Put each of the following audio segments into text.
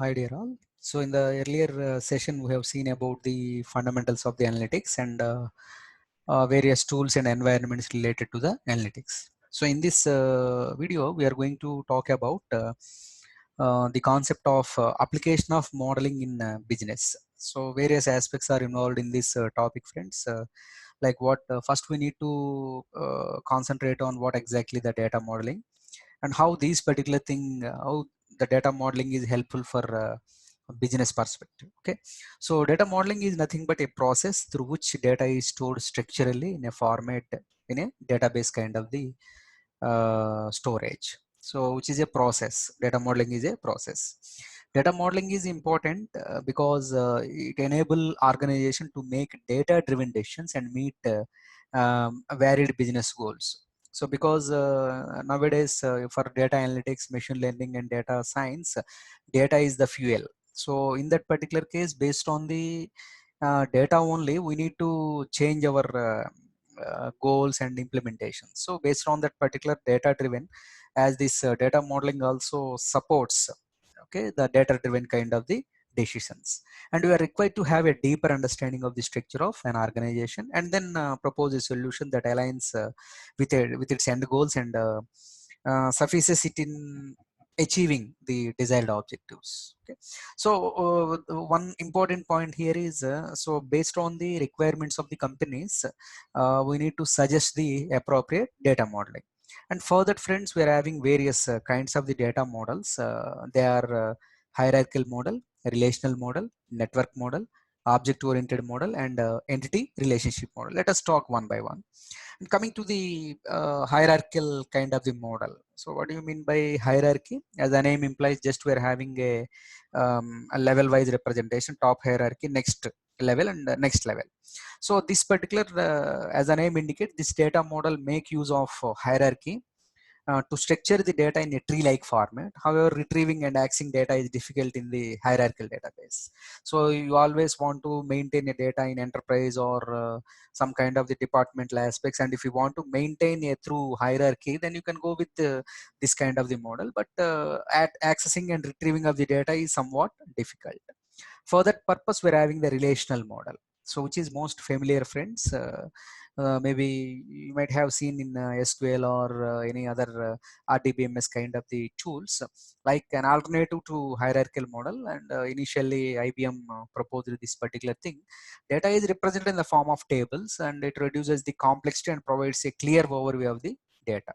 Hi dear all. So in the earlier session we have seen about the fundamentals of the analytics and various tools and environments related to the analytics. So in this video we are going to talk about the concept of application of modeling in business. So various aspects are involved in this topic, friends. Like what first we need to concentrate on what exactly the data modeling and how these particular thing how the data modeling is helpful for business perspective. Okay, so data modeling is nothing but a process through which data is stored structurally in a format in a database kind of the storage. So which is a process. Data modeling is a process. Data modeling is important because it enable organization to make data driven decisions and meet varied business goals. So because nowadays for data analytics, machine learning and data science, data is the fuel. So in that particular case, based on the data only, we need to change our goals and implementation. So based on that particular data driven, as this data modeling also supports, okay, the data driven kind of the decisions, and we are required to have a deeper understanding of the structure of an organization and then propose a solution that aligns with its end goals and suffices it in achieving the desired objectives. Okay, so one important point here is so based on the requirements of the companies, we need to suggest the appropriate data modeling. And for that, friends, we are having various kinds of the data models. They are hierarchical model, relational model, network model, object oriented model, and entity relationship model. Let us talk one by one. And coming to the hierarchical kind of the model. So what do you mean by hierarchy? As the name implies, just we're having a level wise representation, top hierarchy, next level and next level. So this particular, as the name indicates, this data model make use of hierarchy to structure the data in a tree-like format. However, retrieving and accessing data is difficult in the hierarchical database. So you always want to maintain a data in enterprise or some kind of the departmental aspects. And if you want to maintain a through hierarchy, then you can go with this kind of the model. But at accessing and retrieving of the data is somewhat difficult. For that purpose, we're having the relational model. So which is most familiar, friends. Maybe you might have seen in SQL or any other RDBMS kind of the tools, like an alternative to hierarchical model. And initially, IBM proposed this particular thing. Data is represented in the form of tables, and it reduces the complexity and provides a clear overview of the data.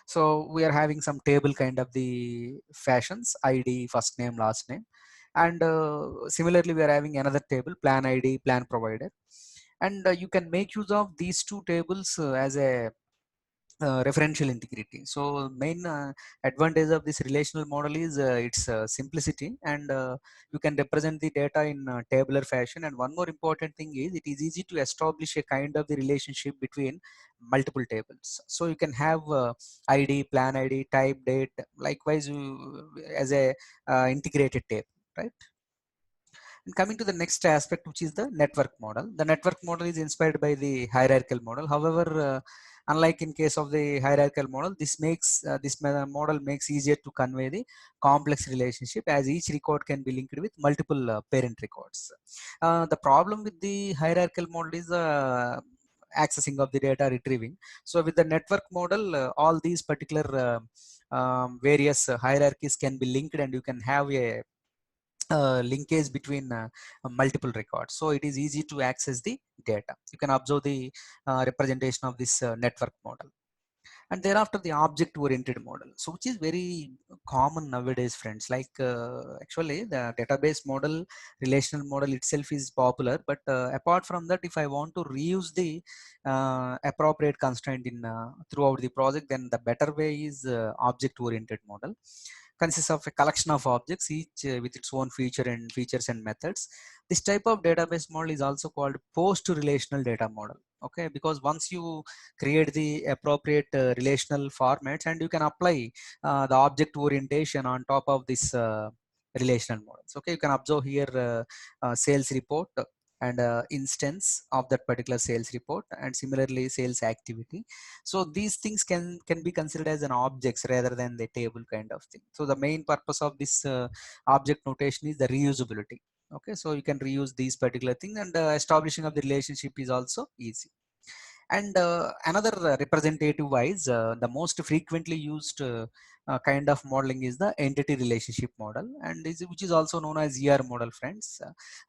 So we are having some table kind of the fashions: ID, first name, last name, and similarly we are having another table, plan ID, plan provider. And you can make use of these two tables as a referential integrity. So main advantage of this relational model is its simplicity, and you can represent the data in tabular fashion. And one more important thing is it is easy to establish a kind of the relationship between multiple tables. So you can have ID, plan ID, type, date, likewise as a integrated table, right? And coming to the next aspect, which is the network model. The network model is inspired by the hierarchical model. However, unlike in case of the hierarchical model, this model makes easier to convey the complex relationship, as each record can be linked with multiple parent records. The problem with the hierarchical model is accessing of the data retrieving. So with the network model, all these particular various hierarchies can be linked, and you can have a linkage between multiple records. So it is easy to access the data. You can observe the representation of this network model. And thereafter the object oriented model, so which is very common nowadays, friends. Like actually the database model, relational model itself is popular, but apart from that, if I want to reuse the appropriate constraint in throughout the project, then the better way is object oriented model. Consists of a collection of objects, each with its own features and methods. This type of database model is also called post relational data model. Okay, because once you create the appropriate relational formats, and you can apply the object orientation on top of this relational models. Okay, you can observe here sales report, and instance of that particular sales report, and similarly sales activity. So these things can be considered as an objects rather than the table kind of thing. So the main purpose of this object notation is the reusability. Okay, so you can reuse these particular things, and establishing of the relationship is also easy. And another representative wise, the most frequently used kind of modeling is the entity relationship model, and which is also known as ER model, friends.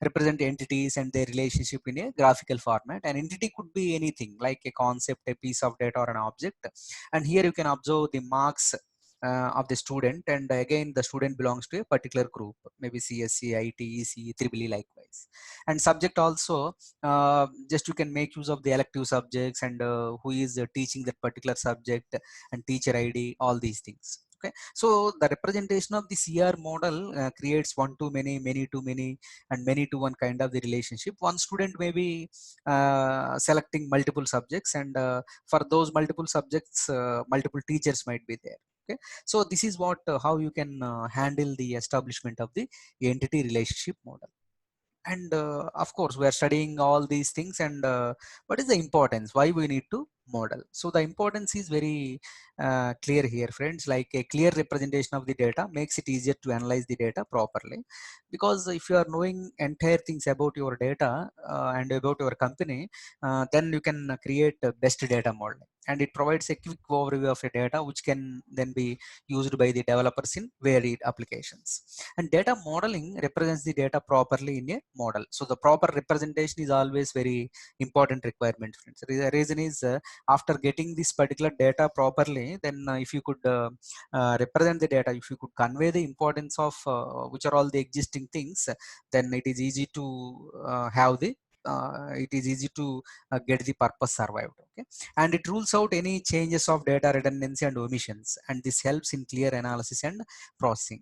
Represent entities and their relationship in a graphical format. An entity could be anything like a concept, a piece of data, or an object. And here you can observe the marks of the student, and again the student belongs to a particular group, maybe CSC, IT, EC, EEE likewise. And subject also, just you can make use of the elective subjects, and who is teaching that particular subject, and teacher ID, all these things. Okay, so the representation of the CR model creates one to many, many to many, and many to one kind of the relationship. One student may be selecting multiple subjects, and for those multiple subjects multiple teachers might be there. Okay, so this is what how you can handle the establishment of the entity relationship model. And of course we are studying all these things, and what is the importance, why we need to model? So the importance is very clear here, friends. Like a clear representation of the data makes it easier to analyze the data properly, because if you are knowing entire things about your data and about your company, then you can create best data model, and it provides a quick overview of a data which can then be used by the developers in varied applications. And data modeling represents the data properly in a model. So the proper representation is always very important requirement, friends. The reason is, after getting this particular data properly, then if you could represent the data, if you could convey the importance of which are all the existing things, then it is easy to have the it is easy to get the purpose survived. Okay, and it rules out any changes of data redundancy and omissions, and this helps in clear analysis and processing.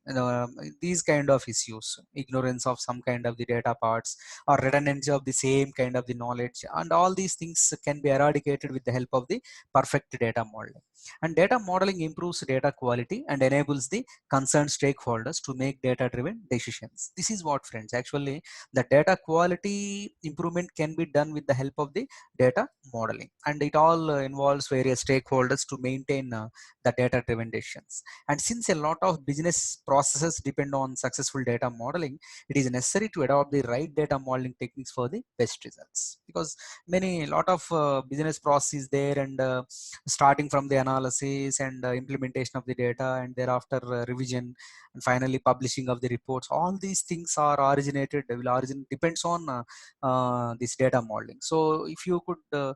These kind of issues, ignorance of some kind of the data parts, or redundancy of the same kind of the knowledge, and all these things can be eradicated with the help of the perfect data modeling. And data modeling improves data quality and enables the concerned stakeholders to make data driven decisions. This is what, friends, actually the data quality improvement can be done with the help of the data modeling, and it all involves various stakeholders to maintain the data driven decisions. And since a lot of business processes depend on successful data modeling, it is necessary to adopt the right data modeling techniques for the best results, because many lot of business processes there, and starting from the analysis and implementation of the data, and thereafter revision, and finally publishing of the reports, all these things are originated will origin depends on this data modeling. So if you could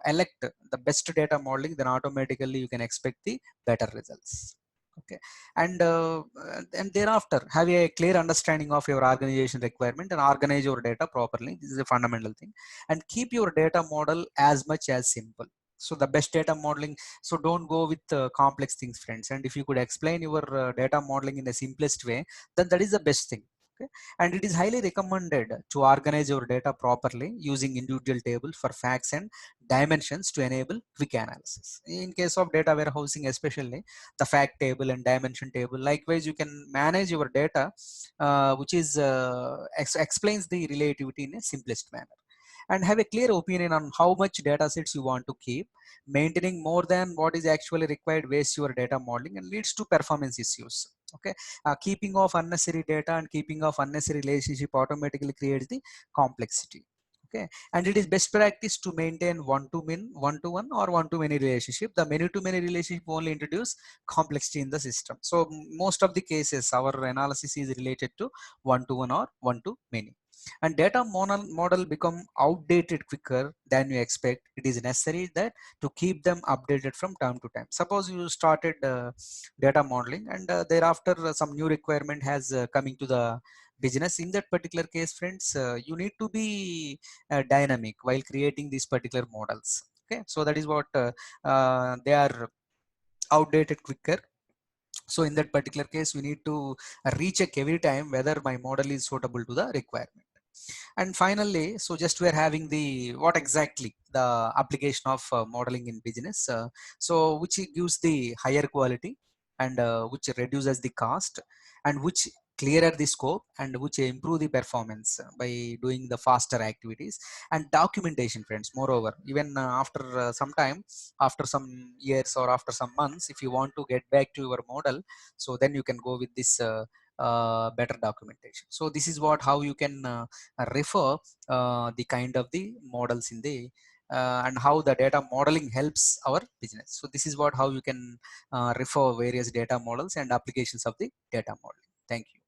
elect the best data modeling, then automatically you can expect the better results. Okay, and thereafter have a clear understanding of your organization requirement and organize your data properly. This is a fundamental thing. And keep your data model as much as simple. So the best data modeling, so don't go with complex things, friends. And if you could explain your data modeling in the simplest way, then that is the best thing. Okay, and it is highly recommended to organize your data properly using individual tables for facts and dimensions to enable quick analysis. In case of data warehousing especially, the fact table and dimension table, likewise you can manage your data which is explains the relativity in a simplest manner. And have a clear opinion on how much data sets you want to keep. Maintaining more than what is actually required wastes your data modeling and leads to performance issues. Okay, keeping of unnecessary data and keeping of unnecessary relationship automatically creates the complexity. Okay, and it is best practice to maintain one to one or one to many relationship. The many to many relationship only introduce complexity in the system. So most of the cases our analysis is related to one to one or one to many. And data model become outdated quicker than you expect. It is necessary that to keep them updated from time to time. Suppose you started data modeling, and thereafter some new requirement has coming to the business. In that particular case, friends, you need to be dynamic while creating these particular models. Okay, so that is what they are outdated quicker. So in that particular case, we need to recheck every time whether my model is suitable to the requirement. And finally, so just we are having the what exactly the application of modeling in business. So which gives the higher quality, and which reduces the cost, and which clearer the scope and which improve the performance by doing the faster activities. And documentation, friends, moreover, even after some time, after some years or after some months, if you want to get back to your model, so then you can go with this better documentation. So this is what how you can refer the kind of the models in the and how the data modeling helps our business. So this is what how you can refer various data models and applications of the data modeling. Thank you.